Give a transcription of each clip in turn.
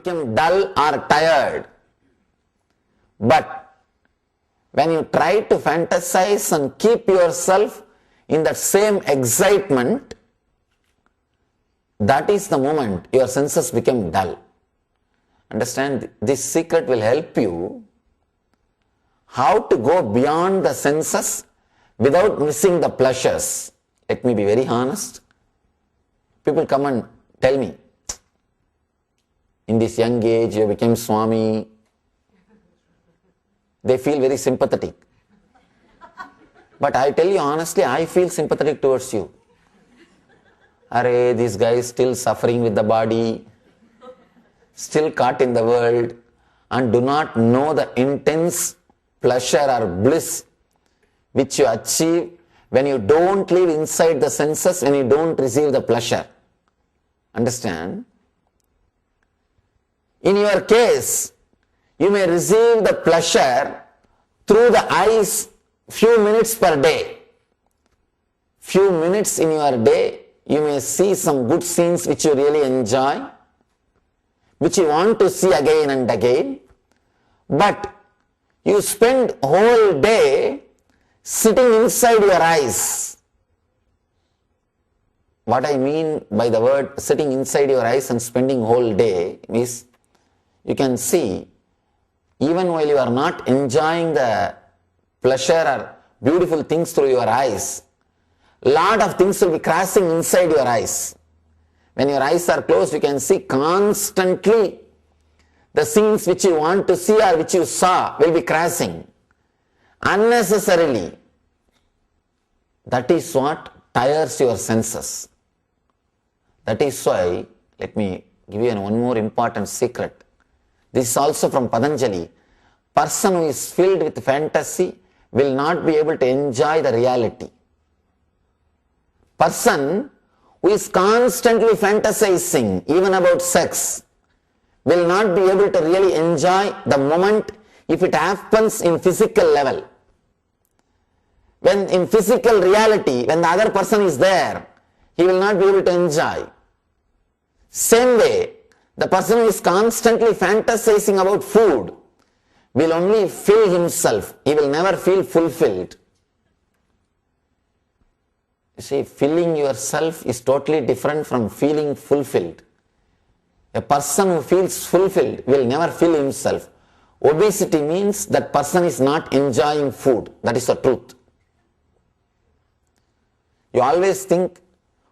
become dull or tired. But when you try to fantasize and keep yourself in that same excitement, that is the moment your senses become dull. Understand, this secret will help you how to go beyond the senses without missing the pleasures. Let me be very honest. People come and tell me, in this young age you became Swami. They feel very sympathetic. But I tell you honestly, I feel sympathetic towards you. Arey, this guy is still suffering with the body, still caught in the world, and do not know the intense pleasure or bliss which you achieve when you don't live inside the senses, when you don't receive the pleasure. Understand? In your case, you may receive the pleasure through the eyes few minutes per day. Few minutes in your day, you may see some good scenes which you really enjoy, which you want to see again and again. But you spend whole day sitting inside your eyes. What I mean by the word sitting inside your eyes and spending whole day is, you can see, even while you are not enjoying the pleasure or beautiful things through your eyes, lot of things will be crashing inside your eyes. When your eyes are closed, you can see constantly the scenes which you want to see or which you saw will be crashing unnecessarily. That is what tires your senses. That is why, let me give you one more important secret. This is also from Patanjali. Person who is filled with fantasy will not be able to enjoy the reality. Person who is constantly fantasizing even about sex will not be able to really enjoy the moment if it happens in physical level. When in physical reality, when the other person is there, he will not be able to enjoy. Same way, the person who is constantly fantasizing about food will only fill himself. He will never feel fulfilled. You see, filling yourself is totally different from feeling fulfilled. A person who feels fulfilled will never fill himself. Obesity means that person is not enjoying food. That is the truth. You always think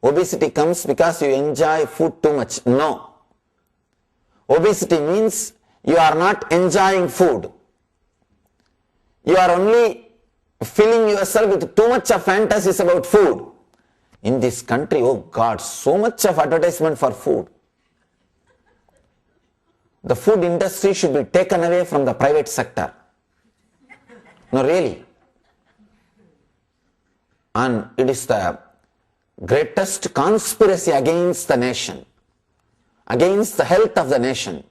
obesity comes because you enjoy food too much. No. Obesity means you are not enjoying food. You are only filling yourself with too much of fantasies about food. In this country, oh God, so much of advertisement for food. The food industry should be taken away from the private sector. No, really. And it is the greatest conspiracy against the nation, against the health of the nation.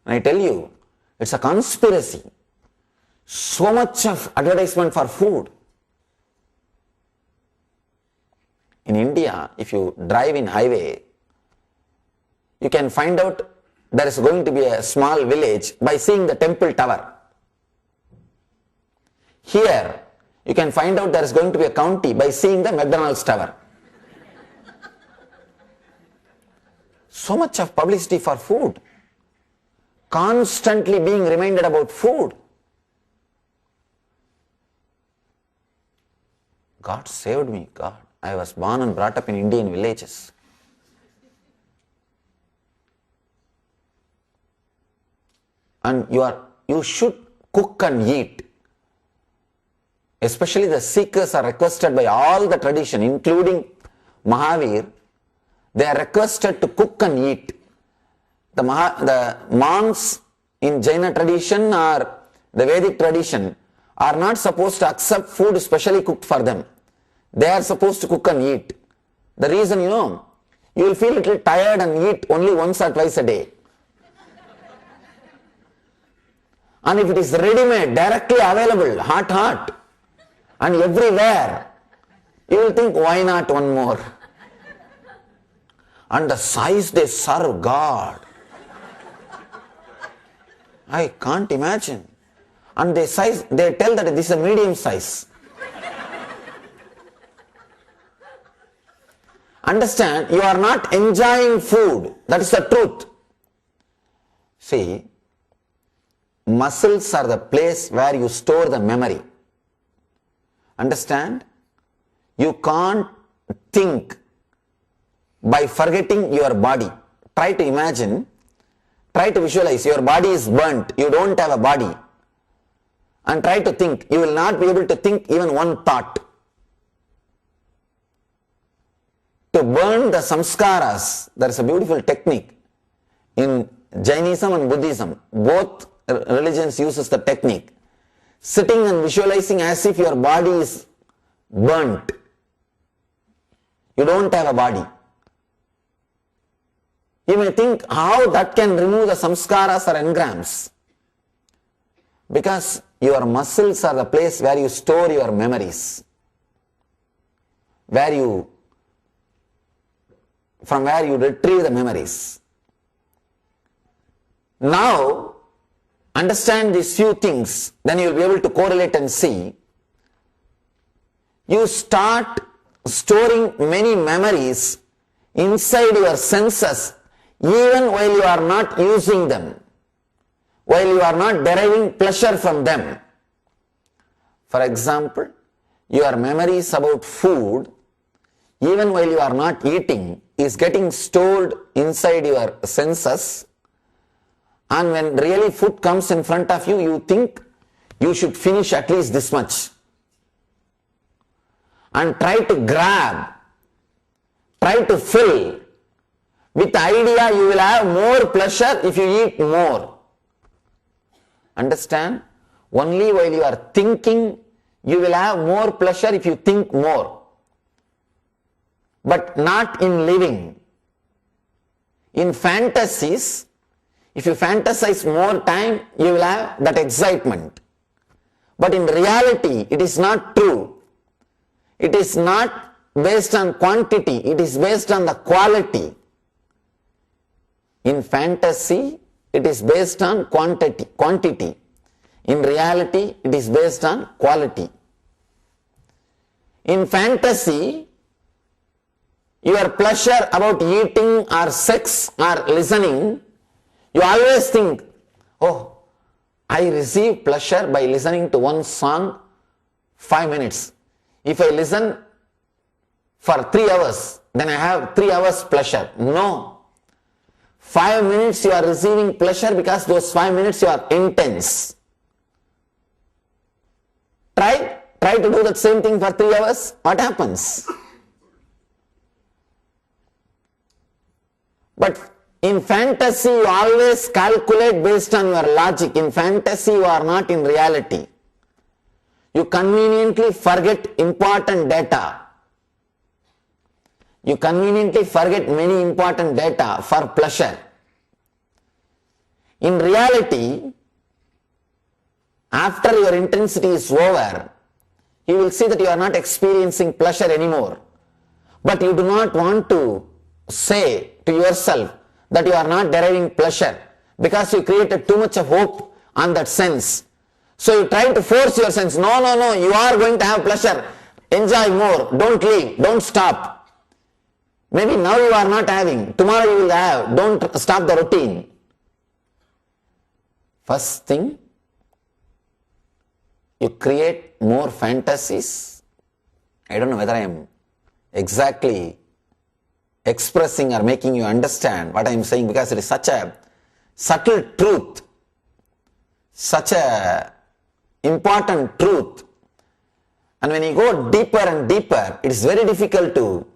And I tell you, it's a conspiracy. So much of advertisement for food. In India, if you drive in highway, you can find out there is going to be a small village by seeing the temple tower. Here, you can find out there is going to be a county by seeing the McDonald's tower. So much of publicity for food. Constantly being reminded about food. God saved me, God. I was born and brought up in Indian villages. And you should cook and eat. Especially the Sikhs are requested by all the tradition, including Mahavir, they are requested to cook and eat. The monks in Jaina tradition or the Vedic tradition are not supposed to accept food specially cooked for them. They are supposed to cook and eat. The reason, you will feel a little tired and eat only once or twice a day. And if it is ready-made, directly available, hot, and everywhere, you will think, why not one more? And the size they serve, God, I can't imagine. And they tell that this is a medium size. Understand, you are not enjoying food. That is the truth. See, muscles are the place where you store the memory. Understand? You can't think by forgetting your body. Try to imagine, try to visualize your body is burnt, you don't have a body. And try to think, you will not be able to think even one thought. To burn the samskaras, there is a beautiful technique in Jainism and Buddhism. Both religions uses the technique. Sitting and visualizing as if your body is burnt. You don't have a body. You may think how that can remove the samskaras or engrams. Because your muscles are the place where you store your memories. From where you retrieve the memories. Now, understand these few things, then you will be able to correlate and see. You start storing many memories inside your senses even while you are not using them, while you are not deriving pleasure from them. For example, your memories about food, even while you are not eating, is getting stored inside your senses, and when really food comes in front of you, you think you should finish at least this much. And try to grab, try to fill, with the idea you will have more pleasure if you eat more. Understand? Only while you are thinking, you will have more pleasure if you think more. But not in living. In fantasies, if you fantasize more time, you will have that excitement. But in reality, it is not true. It is not based on quantity, it is based on the quality. In fantasy, it is based on quantity. In reality, it is based on quality. In fantasy, your pleasure about eating or sex or listening, you always think, oh, I receive pleasure by listening to one song 5 minutes. If I listen for 3 hours, then I have 3 hours pleasure. No. 5 minutes you are receiving pleasure because those 5 minutes you are intense. Try to do that same thing for 3 hours. What happens? But in fantasy, you always calculate based on your logic. In fantasy, you are not in reality. You conveniently forget important data. You conveniently forget many important data for pleasure. In reality, after your intensity is over, you will see that you are not experiencing pleasure anymore. But you do not want to say to yourself that you are not deriving pleasure because you created too much of hope on that sense. So you try to force your sense, no, you are going to have pleasure, enjoy more, don't leave, don't stop. Maybe now you are not having, tomorrow you will have, don't stop the routine. First thing, you create more fantasies. I don't know whether I am exactly expressing or making you understand what I am saying, because it is such a subtle truth, such a important truth. And when you go deeper and deeper, it is very difficult to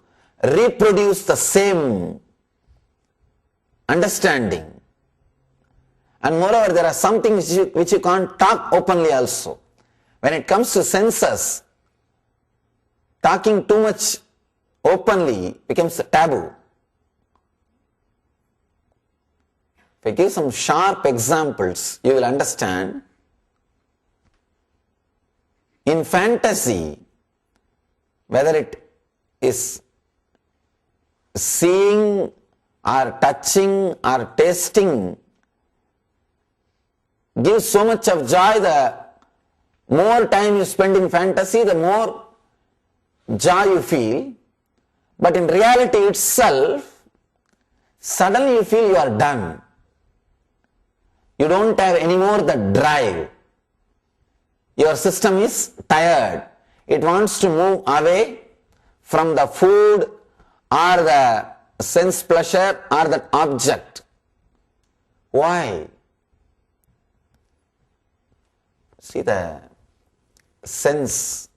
reproduce the same understanding. And moreover, there are some things which you can't talk openly also. When it comes to senses, talking too much openly becomes a taboo. If I give some sharp examples, you will understand. In fantasy, whether it is seeing or touching or tasting gives so much of joy, the more time you spend in fantasy, the more joy you feel. But in reality itself, suddenly you feel you are done. You don't have anymore the drive. Your system is tired. It wants to move away from the food or the sense pleasure or the object. Why? See, the sense,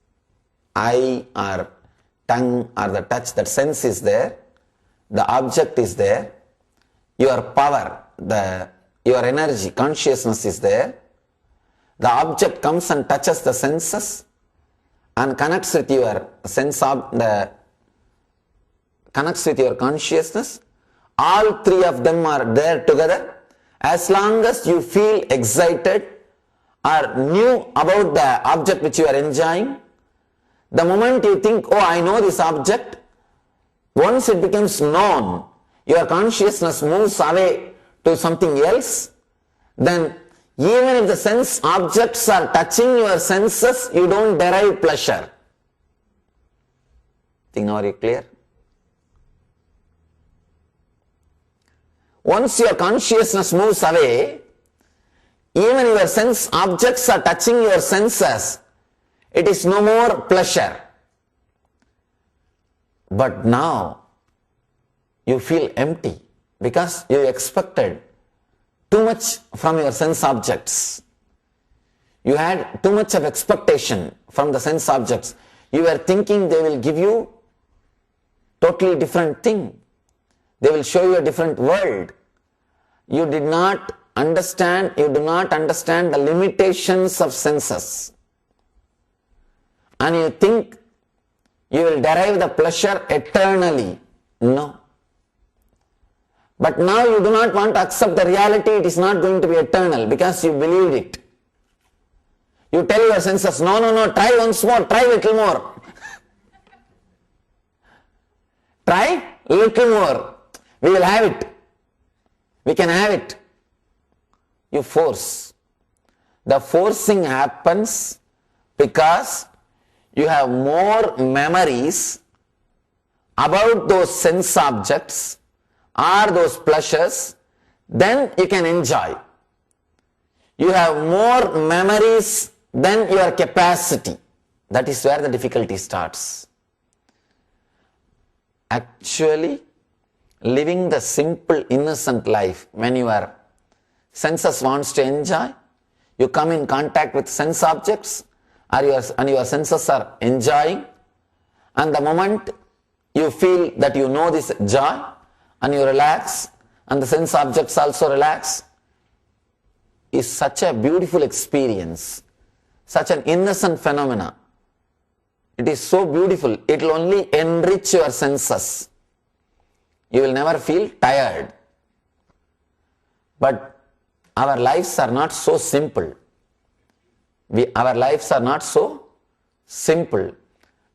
eye or tongue or the touch, that sense is there, the object is there, your power, your energy, consciousness is there. The object comes and touches the senses and connects with your connects with your consciousness. All three of them are there together. As long as you feel excited or new about the object which you are enjoying, the moment you think, oh, I know this object, once it becomes known, your consciousness moves away to something else, then even if the sense objects are touching your senses, you don't derive pleasure. Think now, are you clear? Once your consciousness moves away, even your sense objects are touching your senses, it is no more pleasure. But now you feel empty because you expected too much from your sense objects. You had too much of expectation from the sense objects. You were thinking they will give you totally different thing. They will show you a different world. You do not understand the limitations of senses. And you think you will derive the pleasure eternally. No. But now you do not want to accept the reality, it is not going to be eternal because you believed it. You tell your senses, no, try once more, try little more. Try little more. We will have it. We can have it. You force. The forcing happens because you have more memories about those sense objects or those pleasures, then you can enjoy. You have more memories than your capacity. That is where the difficulty starts. Actually, living the simple, innocent life, when your senses wants to enjoy, you come in contact with sense objects and your senses are enjoying, and the moment you feel that you know this joy, and you relax, and the sense objects also relax, is such a beautiful experience, such an innocent phenomena. It is so beautiful, it will only enrich your senses. You will never feel tired. But our lives are not so simple. Our lives are not so simple.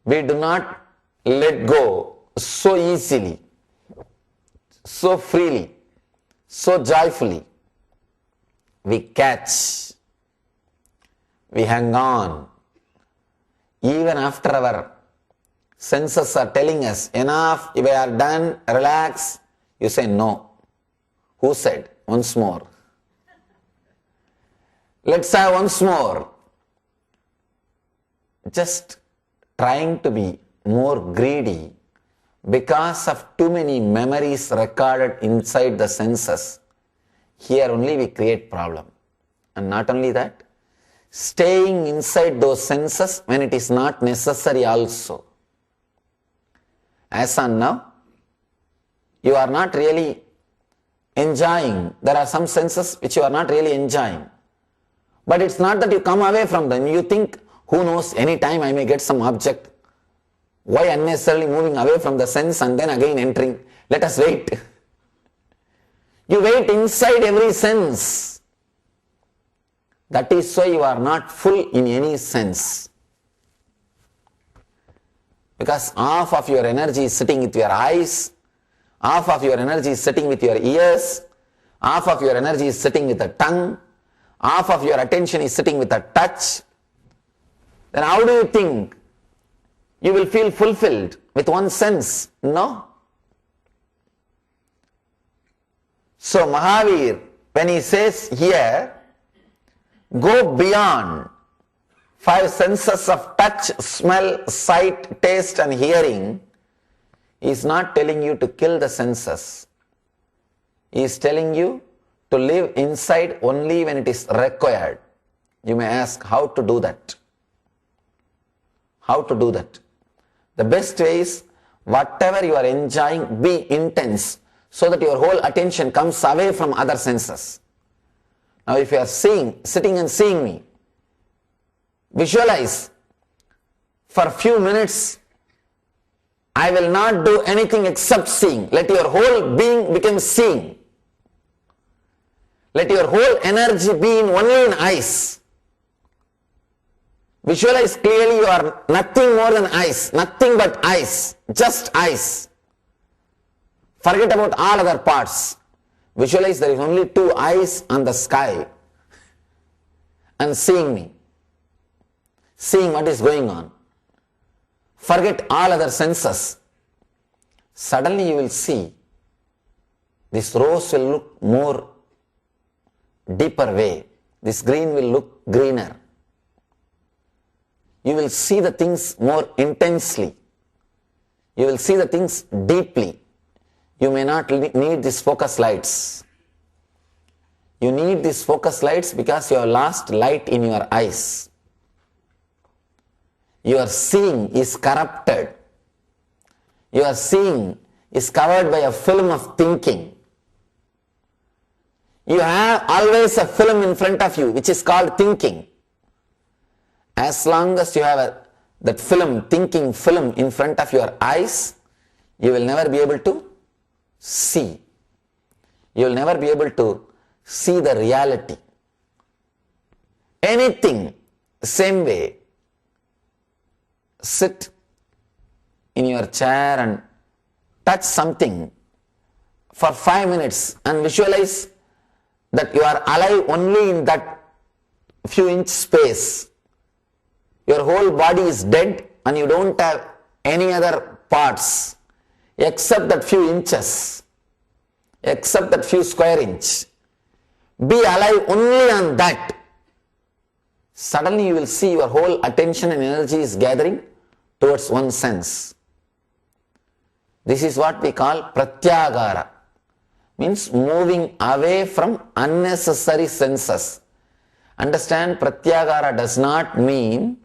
We do not let go so easily, so freely, so joyfully. We catch, we hang on. Even after our senses are telling us, enough, we are done, relax, you say no. Who said? Once more. Let's have once more. Just trying to be more greedy because of too many memories recorded inside the senses. Here only we create problem. And not only that, staying inside those senses when it is not necessary also. As on now, you are not really enjoying. There are some senses which you are not really enjoying. But it's not that you come away from them. You think, who knows, any time I may get some object. Why unnecessarily moving away from the sense and then again entering? Let us wait. You wait inside every sense. That is why you are not full in any sense. Because half of your energy is sitting with your eyes, half of your energy is sitting with your ears, half of your energy is sitting with the tongue, half of your attention is sitting with a touch, then how do you think you will feel fulfilled with one sense? No. So Mahavir, when he says here, go beyond five senses of touch, smell, sight, taste and hearing, he is not telling you to kill the senses. He is telling you to live inside only when it is required. You may ask, how to do that? How to do that? The best way is, whatever you are enjoying, be intense, so that your whole attention comes away from other senses. Now if you are sitting and seeing me, visualize for a few minutes, I will not do anything except seeing. Let your whole being become seeing. Let your whole energy be only in eyes. Visualize clearly you are nothing more than eyes, nothing but eyes, just eyes. Forget about all other parts. Visualize there is only two eyes on the sky and seeing me, seeing what is going on. Forget all other senses. Suddenly you will see this rose will look more deeper way. This green will look greener. You will see the things more intensely. You will see the things deeply. You may not need these focus lights. You need these focus lights because you have lost light in your eyes. Your seeing is corrupted. Your seeing is covered by a film of thinking. You have always a film in front of you which is called thinking. As long as you have that film, thinking film in front of your eyes, you will never be able to see. You will never be able to see the reality. Anything, same way. Sit in your chair and touch something for 5 minutes and visualize that you are alive only in that few inch space. Your whole body is dead and you don't have any other parts except that few inches, except that few square inch. Be alive only on that. Suddenly you will see your whole attention and energy is gathering towards one sense. This is what we call pratyagara, means moving away from unnecessary senses. Understand, pratyagara does not mean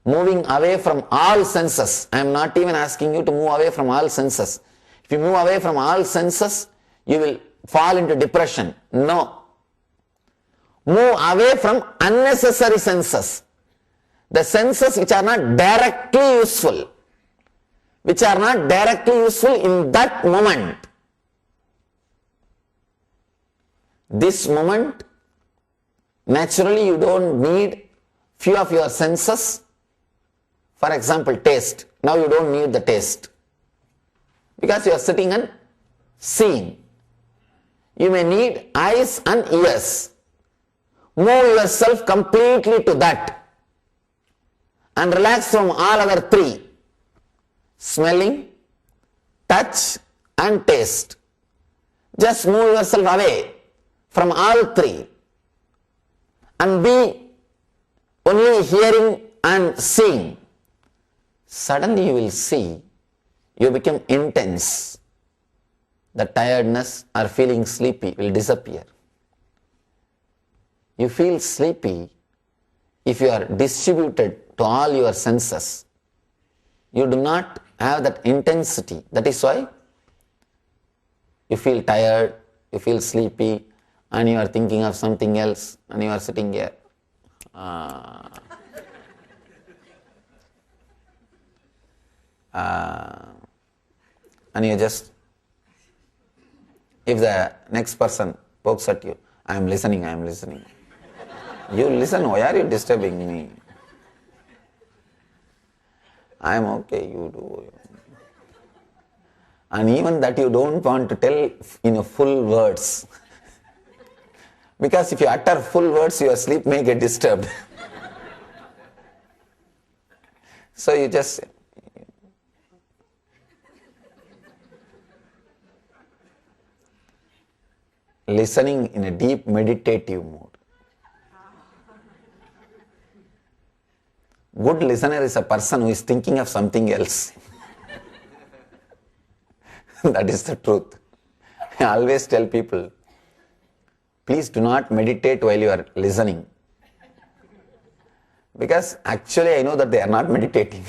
moving away from all senses. I am not even asking you to move away from all senses. If you move away from all senses, you will fall into depression. No. Move away from unnecessary senses. The senses which are not directly useful. Which are not directly useful in that moment. This moment, naturally you don't need few of your senses. For example, taste. Now you don't need the taste. Because you are sitting and seeing. You may need eyes and ears. Move yourself completely to that. And relax from all other three. Smelling, touch and taste. Just move yourself away from all three. And be only hearing and seeing. Suddenly you will see, you become intense. The tiredness or feeling sleepy will disappear. You feel sleepy if you are distributed to all your senses. You do not have that intensity. That is why you feel tired, you feel sleepy, and you are thinking of something else, and you are sitting here. And you just, if the next person pokes at you, I am listening. You listen, why are you disturbing me? I am okay, you do. And even that you don't want to tell in a full words. Because if you utter full words, your sleep may get disturbed. So you just listening in a deep meditative mood. Good listener is a person who is thinking of something else. That is the truth. I always tell people, please do not meditate while you are listening. Because actually I know that they are not meditating.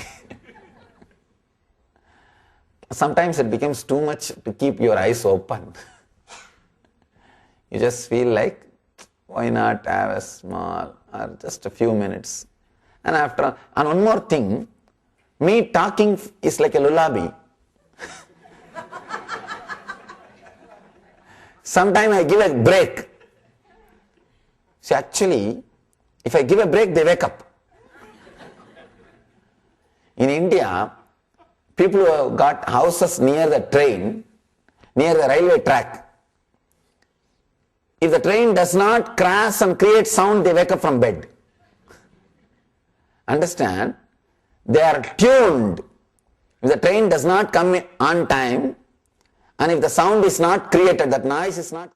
Sometimes it becomes too much to keep your eyes open. You just feel like, why not have a small or just a few minutes. And one more thing, me talking is like a lullaby. Sometimes I give a break. See, actually, if I give a break, they wake up. In India, people who have got houses near the train, near the railway track, if the train does not crash and create sound, they wake up from bed. Understand? They are tuned. If the train does not come on time, and if the sound is not created, that noise is not